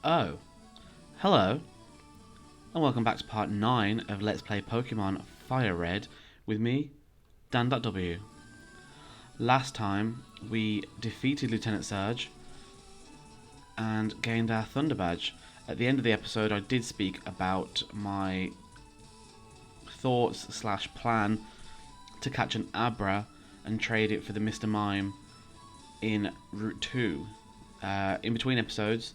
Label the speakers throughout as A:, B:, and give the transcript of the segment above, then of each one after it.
A: Oh, hello, and welcome back to part 9 of Let's Play Pokemon Fire Red with me, Dan.W. Last time we defeated Lieutenant Surge and gained our Thunder Badge. At the end of the episode I did speak about my thoughts / plan to catch an Abra and trade it for the Mr. Mime in Route 2. In between episodes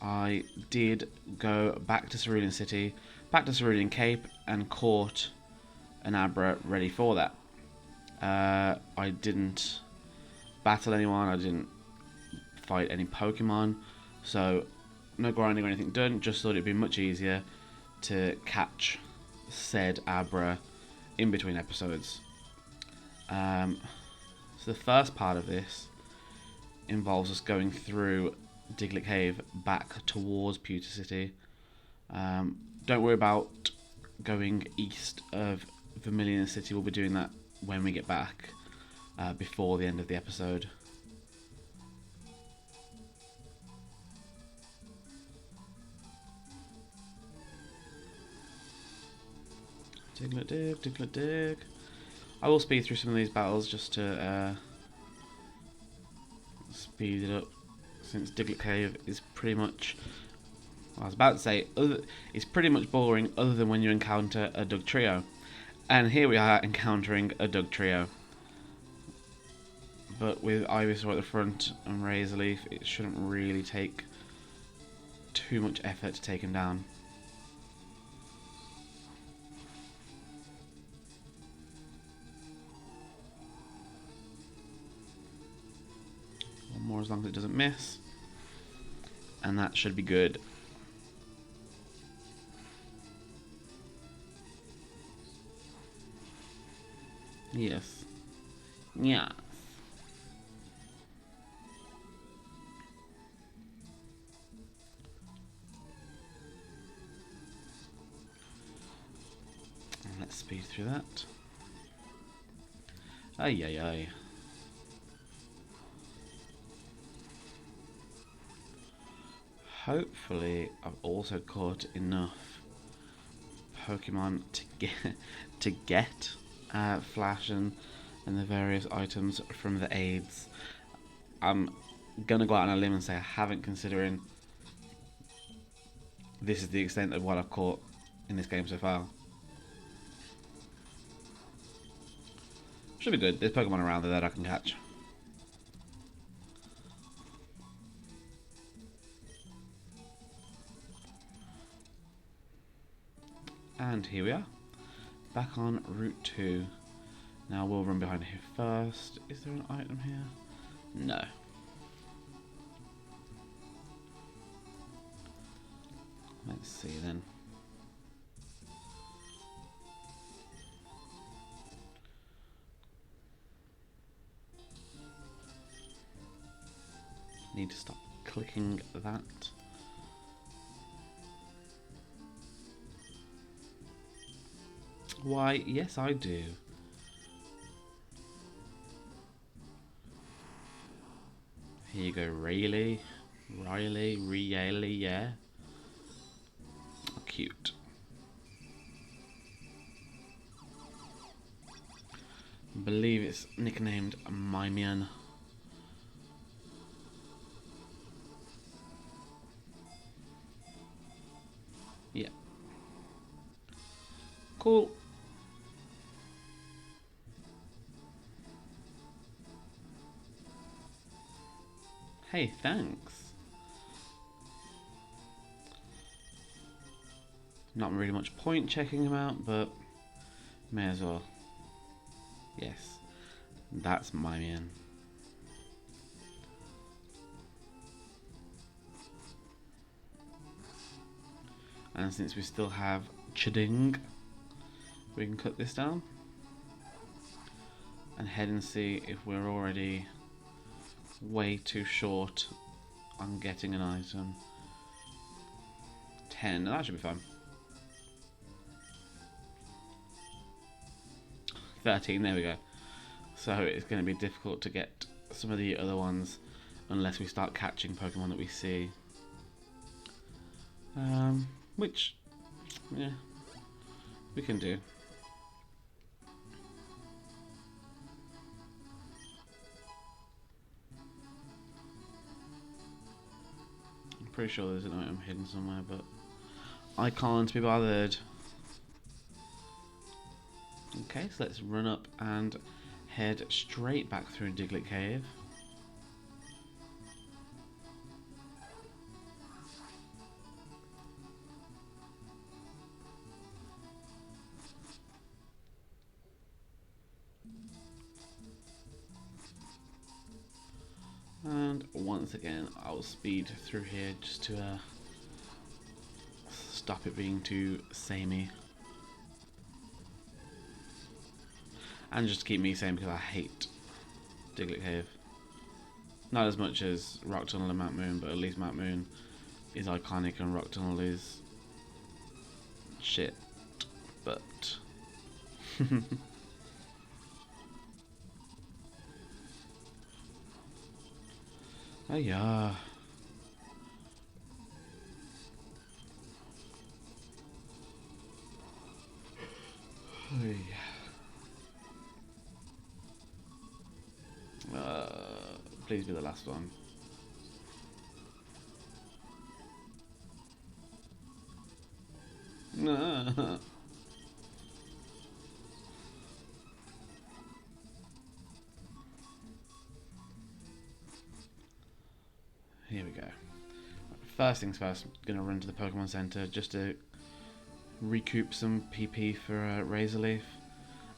A: I did go back to Vermillion City, back to Vermillion Cave, and caught an Abra ready for that. I didn't battle anyone, I didn't fight any Pokemon, so no grinding or anything done, just thought it'd be much easier to catch said Abra in between episodes. So the first part of this involves us going through Diglett Cave back towards Pewter City. Don't worry about going east of Vermillion City, we'll be doing that when we get back, before the end of the episode. Diglett dig, Diglett dig. I will speed through some of these battles just to speed it up, since Diglett Cave is pretty much, well, I was about to say, it's pretty much boring other than when you encounter a Dugtrio. And here we are encountering a Dugtrio. But with Ivysaur at the front and Razorleaf, it shouldn't really take too much effort to take him down. One more as long as it doesn't miss. And that should be good. Yes. Yes. Let's speed through that. Ay ay ay. Hopefully I've also caught enough Pokemon to get Flash and the various items from the aids. I'm gonna go out on a limb and say I haven't, considering this is the extent of what I've caught in this game so far. Should be good. There's Pokemon around there that I can catch. And here we are, back on Route 2. Now we'll run behind here first. Is there an item here? No. Let's see then. Need to stop clicking that. Why, yes I do. Here you go, really? Really, yeah. Oh, cute. I believe it's nicknamed Mimien. Yeah. Cool. Hey, thanks. Not really much point checking him out, but may as well. Yes, that's Mimien. And since we still have Chiding, we can cut this down and head and see if we're already way too short on getting an item. 10, that should be fine. 13, there we go. So it's going to be difficult to get some of the other ones unless we start catching Pokemon that we see. Which, yeah, we can do. I'm pretty sure there's an item hidden somewhere, but I can't be bothered. Okay, so let's run up and head straight back through Diglett Cave. And once again, I'll speed through here just to stop it being too samey. And just to keep me sane because I hate Diglett Cave. Not as much as Rock Tunnel and Mount Moon, but at least Mount Moon is iconic and Rock Tunnel is shit. But oh yeah. Hey. Please be the last one. No. Here we go. First things first, I'm gonna run to the Pokemon Center just to recoup some PP for Razorleaf.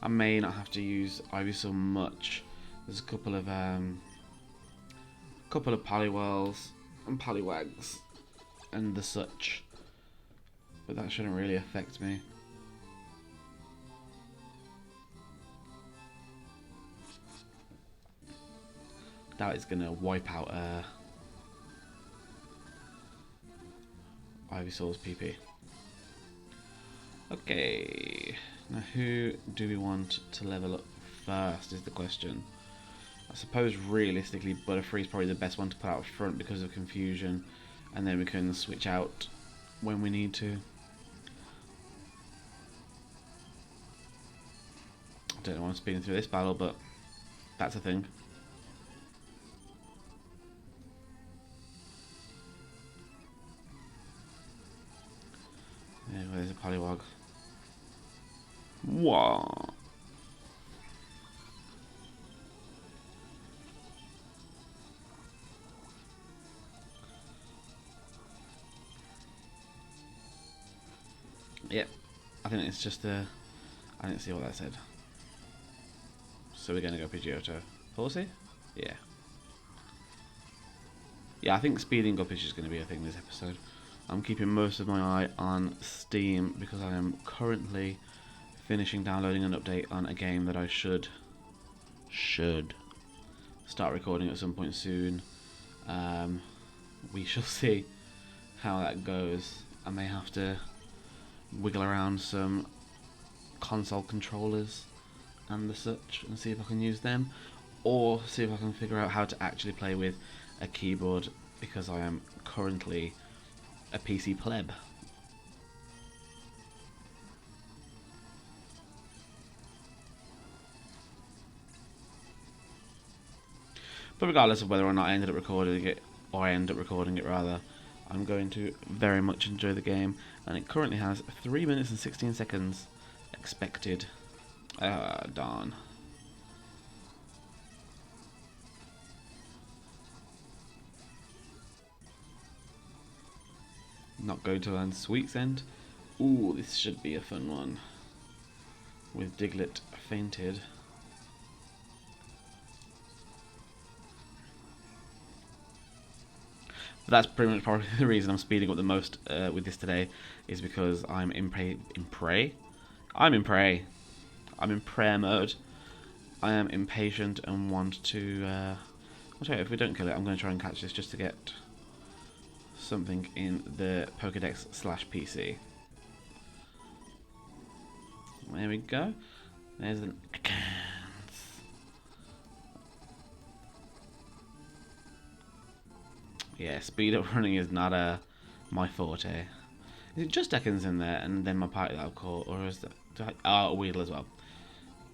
A: I may not have to use Ivysaur much. There's a couple of Poliwhirls and Poliwags and the such, but that shouldn't really affect me. That is gonna wipe out Ivysaur's PP. Okay, now who do we want to level up first is the question. I suppose realistically Butterfree is probably the best one to put out front because of confusion, and then we can switch out when we need to. I don't know why I'm speeding through this battle, but that's a thing. There's a Poliwag. What? Yep, I think it's just I didn't see what that said. So we're gonna go Pidgeotto. Horsey? Yeah. Yeah, I think speeding up is just gonna be a thing this episode. I'm keeping most of my eye on Steam because I am currently finishing downloading an update on a game that I should start recording at some point soon. We shall see how that goes. I may have to wiggle around some console controllers and the such and see if I can use them, or see if I can figure out how to actually play with a keyboard because I am currently a PC pleb. But regardless of whether or not I ended up recording it, or I end up recording it rather, I'm going to very much enjoy the game, and it currently has 3 minutes and 16 seconds expected. Darn. Not going to land Sweet's End. Ooh, this should be a fun one. With Diglett fainted. But that's pretty much probably the reason I'm speeding up the most with this today, is because I'm in prayer mode. I am impatient and want to. I'll tell you, if we don't kill it, I'm going to try and catch this just to get something in the Pokédex / PC. There we go. There's an. Yeah, speed up running is not my forte. Is it just Ekans in there and then my party that I've caught, or is that... Oh, a Weedle as well.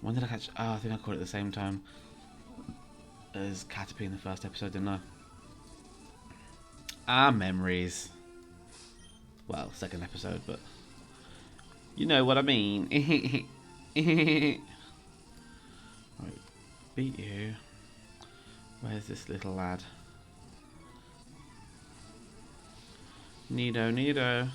A: When did I catch... Oh, I think I caught it at the same time as Caterpie in the first episode, didn't I? Ah, memories. Well, second episode, but... You know what I mean. Right, beat you. Where's this little lad? Nido. Nidorino.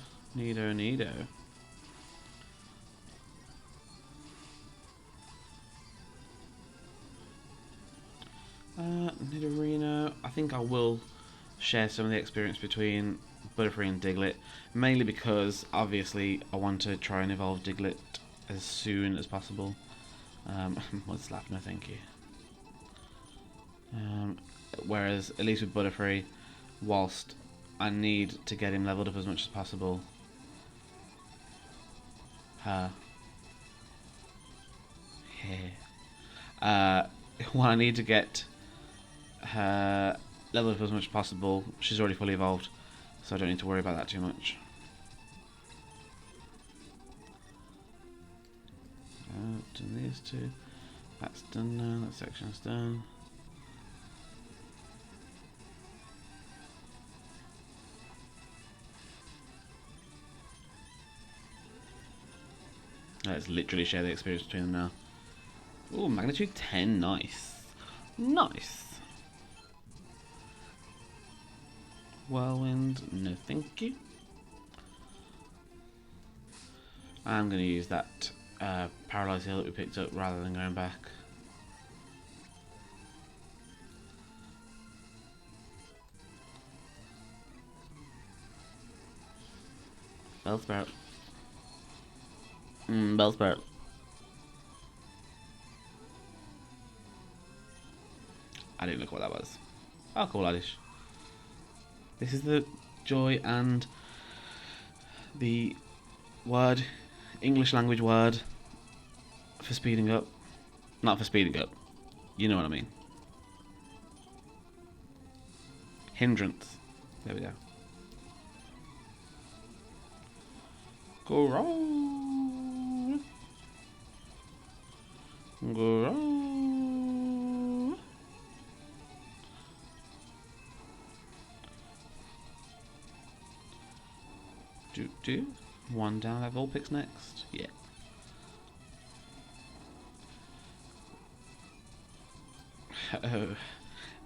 A: I think I will share some of the experience between Butterfree and Diglett, mainly because obviously I want to try and evolve Diglett as soon as possible. What's slap? No, thank you. Whereas at least with Butterfree, whilst I need to get him leveled up as much as possible, while I need to get her leveled up as much as possible, she's already fully evolved, so I don't need to worry about that too much. Done these two. That's done now. That section's done. Let's literally share the experience between them now. Ooh, magnitude 10, nice. Nice. Whirlwind, no thank you. I'm going to use that Paralyze Heal that we picked up rather than going back. Bellsprout. Bellsprout. I didn't look what that was. Oh, cool, Laddish. This is the joy and the word, English language word for speeding up. Not for speeding up. You know what I mean. Hindrance. There we go. Growl. Growl. Do. One down, that Vulpix next. Yeah.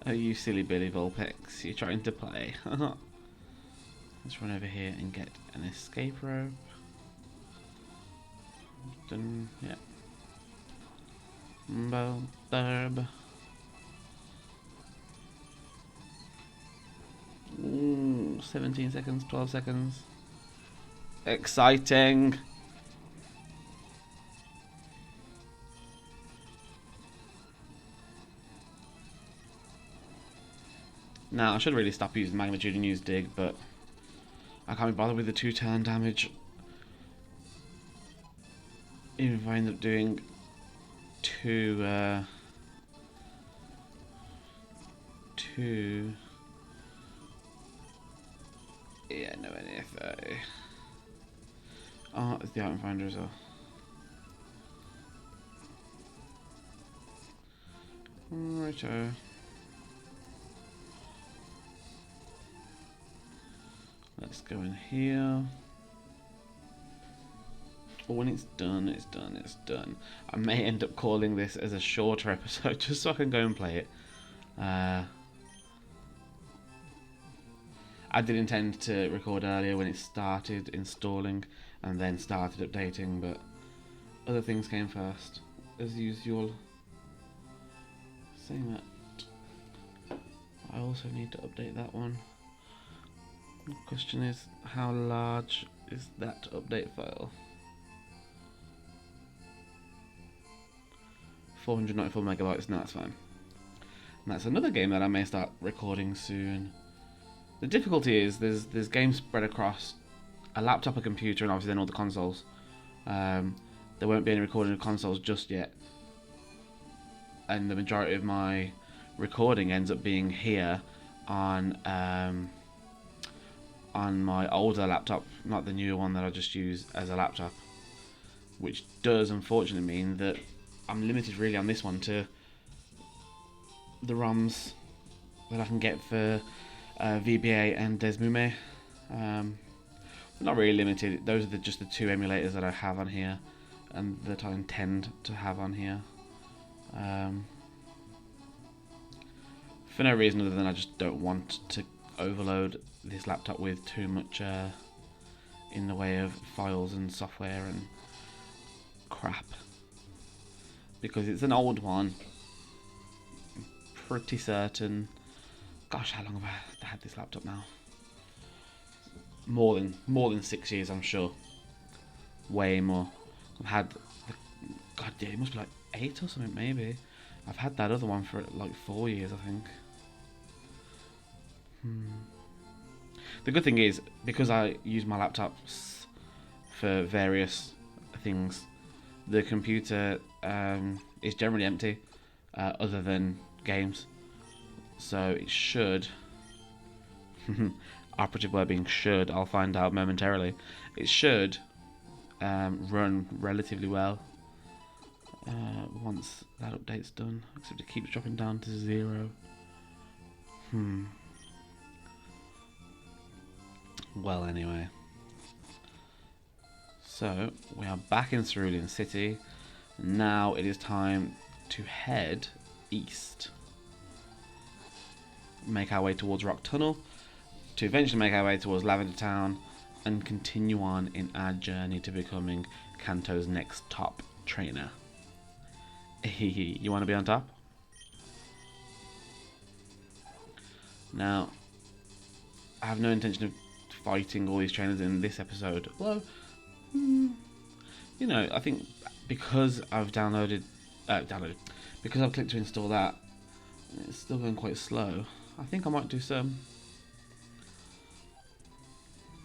A: Oh, you silly Billy Vulpix. You're trying to play. Let's run over here and get an escape rope. Done. Yeah. Bulb. 17 seconds, 12 seconds. Exciting. Now, I should really stop using Magnitude and use Dig, but I can't be bothered with the 2-turn damage. Even if I end up doing two, yeah, no NFO. Oh, it's the item finder as well. Righto. Let's go in here. Oh, when it's done, it's done, it's done. I may end up calling this as a shorter episode just so I can go and play it. I did intend to record earlier when it started installing and then started updating, but other things came first, as usual. Saying that, I also need to update that one. The question is, how large is that update file? 494 megabytes, no, that's fine. And that's another game that I may start recording soon. The difficulty is there's games spread across a laptop, a computer, and obviously then all the consoles. There won't be any recording of consoles just yet, and the majority of my recording ends up being here on on my older laptop, not the newer one that I just use as a laptop, which does unfortunately mean that I'm limited really on this one to the ROMs that I can get for VBA and Desmume. Not really limited. Those are just the two emulators that I have on here and that I intend to have on here. For no reason other than I just don't want to overload this laptop with too much in the way of files and software and crap. Because it's an old one. I'm pretty certain. Gosh, how long have I had this laptop now? More than 6 years, I'm sure. Way more. I've had God, yeah, it must be like 8 or something maybe. I've had that other one for like 4 years, I think. The good thing is, because I use my laptops for various things, the computer is generally empty, other than games. So it should, operative word being should, I'll find out momentarily, it should run relatively well once that update's done, except it keeps dropping down to 0. Well, anyway, so we are back in Vermillion City. Now it is time to head east, make our way towards Rock Tunnel, to eventually make our way towards Lavender Town, and continue on in our journey to becoming Kanto's next top trainer. You want to be on top? Now, I have no intention of fighting all these trainers in this episode. Although, you know, I think because I've because I've clicked to install that, it's still going quite slow. I think I might do some.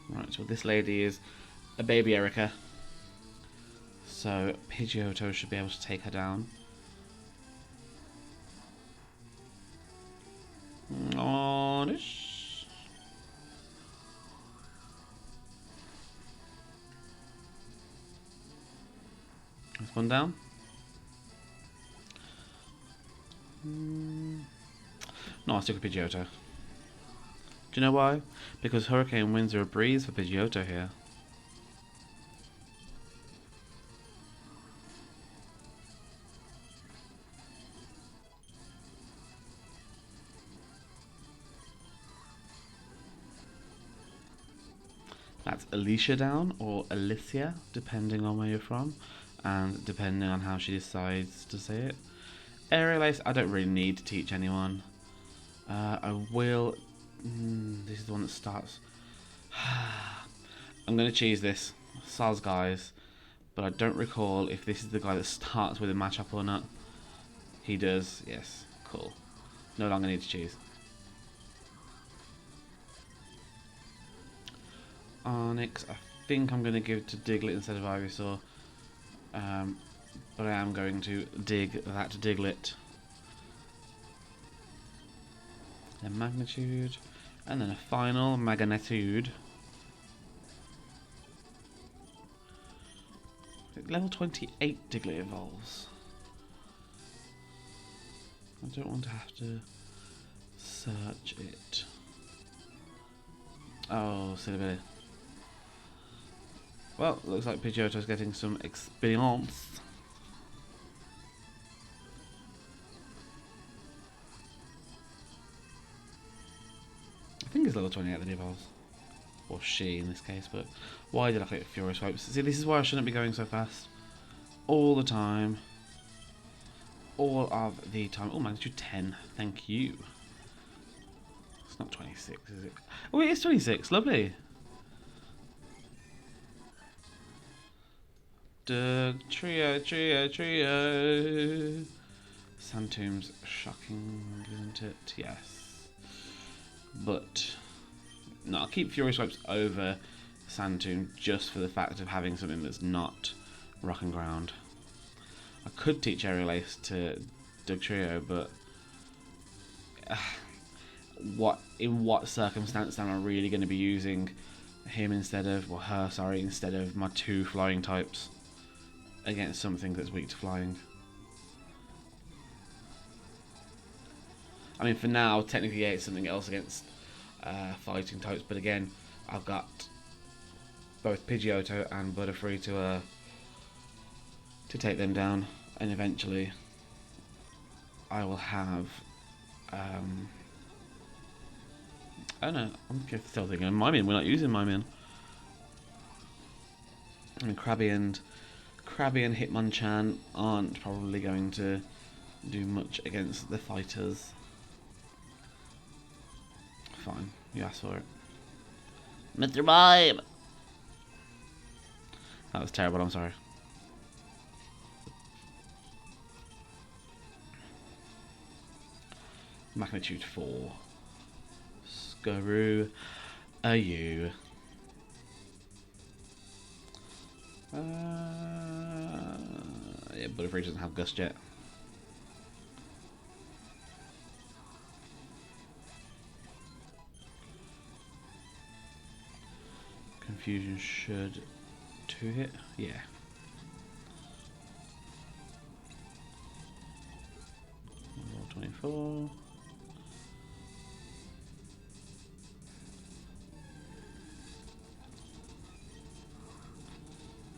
A: Right, so this lady is a baby Erica, so Pidgeotto should be able to take her down. On-ish. This one down. No, I'll stick with Pidgeotto. Do you know why? Because hurricane winds are a breeze for Pidgeotto here. That's Alicia down, or Alicia, depending on where you're from, and depending on how she decides to say it. Aerial Ace, I don't really need to teach anyone. I will... this is the one that starts... I'm going to cheese this. Soz guys. But I don't recall if this is the guy that starts with a matchup or not. He does, yes. Cool. No longer need to choose. Onyx, I think I'm going to give it to Diglett instead of Ivysaur. But I am going to dig that Diglett. Then Magnitude. And then a final Magnitude. Level 28 Diglett evolves. I don't want to have to search it. Oh, silly bit. Well, looks like Pidgeotto's getting some experience. I think it's level 28 that he evolves. Or she in this case, but why did I click Fury Swipes? See, this is why I shouldn't be going so fast. All the time. All of the time. Oh, magnitude 10. Thank you. It's not 26, is it? Oh, it is 26. Lovely. Trio. Sandtomb's shocking, isn't it? Yes. But no, I'll keep Fury Swipes over Sandtomb just for the fact of having something that's not Rock and Ground. I could teach Aerial Ace to Dugtrio, but in what circumstance am I really going to be using him instead of, well, her, sorry, instead of my 2 flying types against something that's weak to flying. I mean, for now, technically, yeah, it's something else against fighting types, but again, I've got both Pidgeotto and Butterfree to take them down, and eventually I will have I don't know, I'm still thinking Mimien. We're not using Mimien. And Krabby and Hitmonchan aren't probably going to do much against the fighters. Fine, you asked for it. Mr. Mime! That was terrible, I'm sorry. Magnitude 4. Screw are you? Yeah, Butterfree doesn't have Gust yet. Confusion should 2 hit, yeah. Roll 24.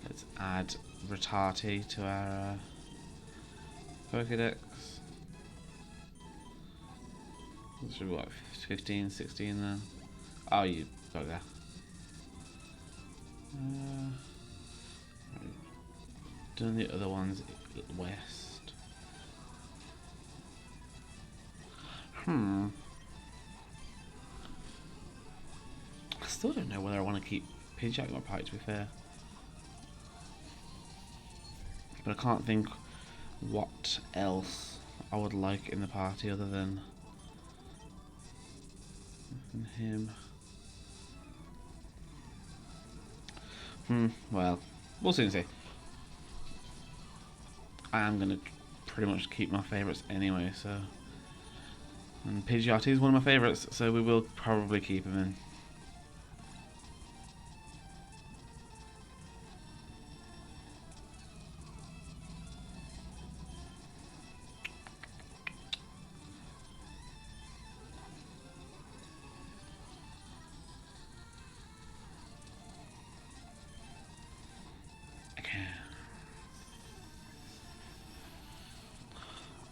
A: Let's add Rattati to our Pokédex. This should be what, 15, 16 then? Oh, you bugger. Done the other ones west. I still don't know whether I want to keep Pidgeot or Pike, to be fair. But I can't think what else I would like in the party other than him. Well, we'll soon see. I am going to pretty much keep my favourites anyway, so... And Pidgeot is one of my favourites, so we will probably keep him in.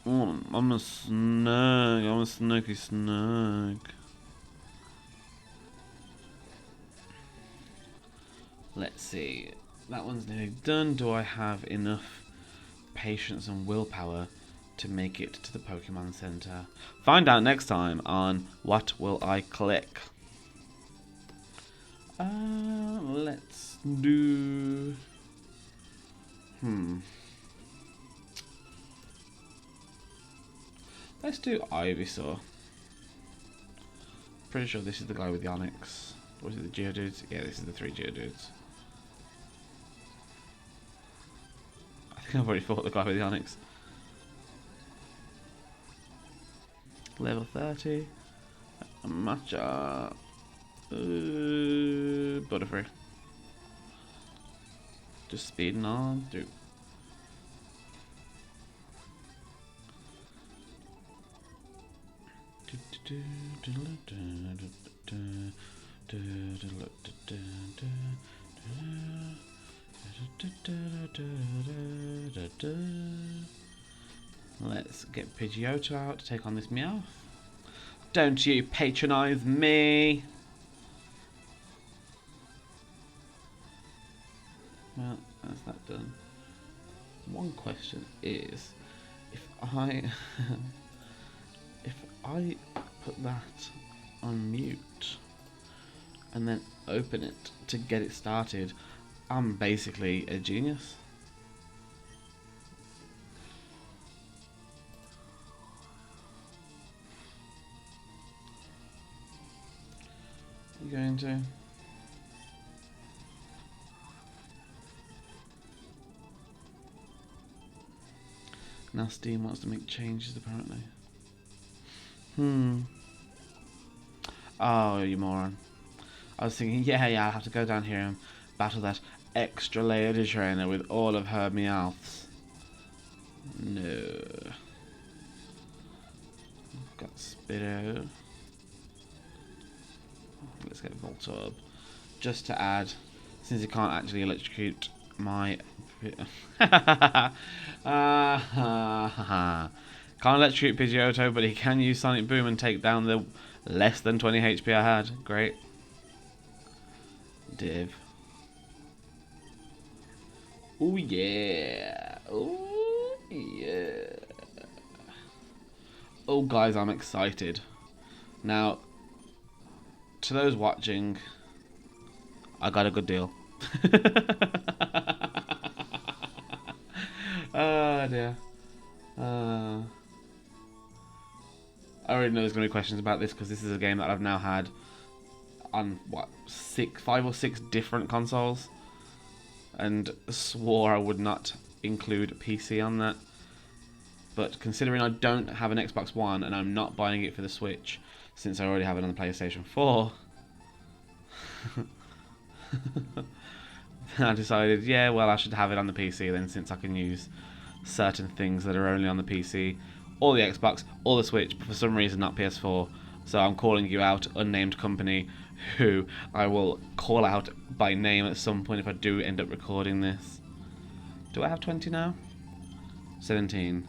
A: Oh, I'm a snug. I'm a snooky snug. Let's see. That one's nearly done. Do I have enough patience and willpower to make it to the Pokemon Center? Find out next time on What Will I Click? Let's do... Let's do Ivysaur. Pretty sure this is the guy with the Onyx. Or is it the Geodudes? Yeah, this is the 3 Geodudes. I think I've already fought the guy with the Onyx. Level 30. Matcha. Butterfree. Just speeding on through. Let's get Pidgeotto out to take on this Meowth. Don't you patronize me! Well, that's that done. One question is, if I put that on mute and then open it to get it started, I'm basically a genius. You going to? Now Steam wants to make changes apparently. Oh, you moron. I was thinking, yeah, I'll have to go down here and battle that extra lady trainer with all of her Meowths. No. Got Spitto. Let's get Voltorb. Just to add, since he can't actually electrocute my... Can't electrocute Pidgeotto, but he can use Sonic Boom and take down the less than 20 HP I had. Great. Div. Oh yeah. Oh yeah. Oh guys, I'm excited. Now, to those watching, I got a good deal. Oh dear. I already know there's going to be questions about this because this is a game that I've now had on, what, 5 or 6 different consoles, and swore I would not include PC on that. But considering I don't have an Xbox One and I'm not buying it for the Switch, since I already have it on the PlayStation 4, I decided, yeah, well, I should have it on the PC then, since I can use certain things that are only on the PC, or the Xbox, or the Switch, but for some reason not PS4. So I'm calling you out, unnamed company, who I will call out by name at some point if I do end up recording this. Do I have 20 now? 17.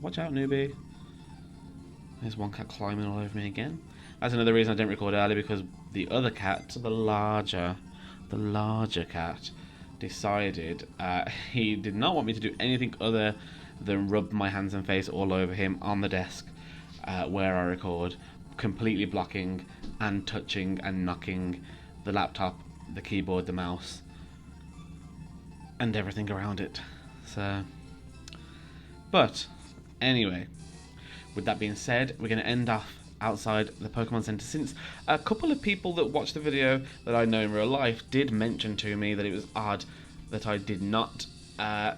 A: Watch out, newbie. There's one cat climbing all over me again. That's another reason I didn't record early, because the other cat, the larger cat, decided he did not want me to do anything other than rub my hands and face all over him on the desk where I record, completely blocking and touching and knocking the laptop, the keyboard, the mouse, and everything around it. So, but anyway, with that being said, we're going to end off outside the Pokemon Center, since a couple of people that watched the video that I know in real life did mention to me that it was odd that I did not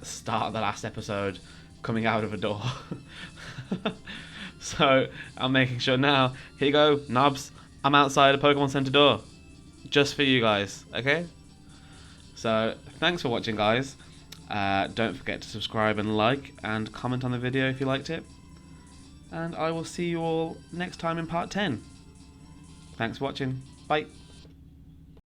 A: start the last episode coming out of a door. So I'm making sure now. Here you go, knobs. I'm outside a Pokemon Center door, just for you guys. Okay. So thanks for watching, guys. Don't forget to subscribe and like and comment on the video if you liked it. And I will see you all next time in part 10. Thanks for watching. Bye.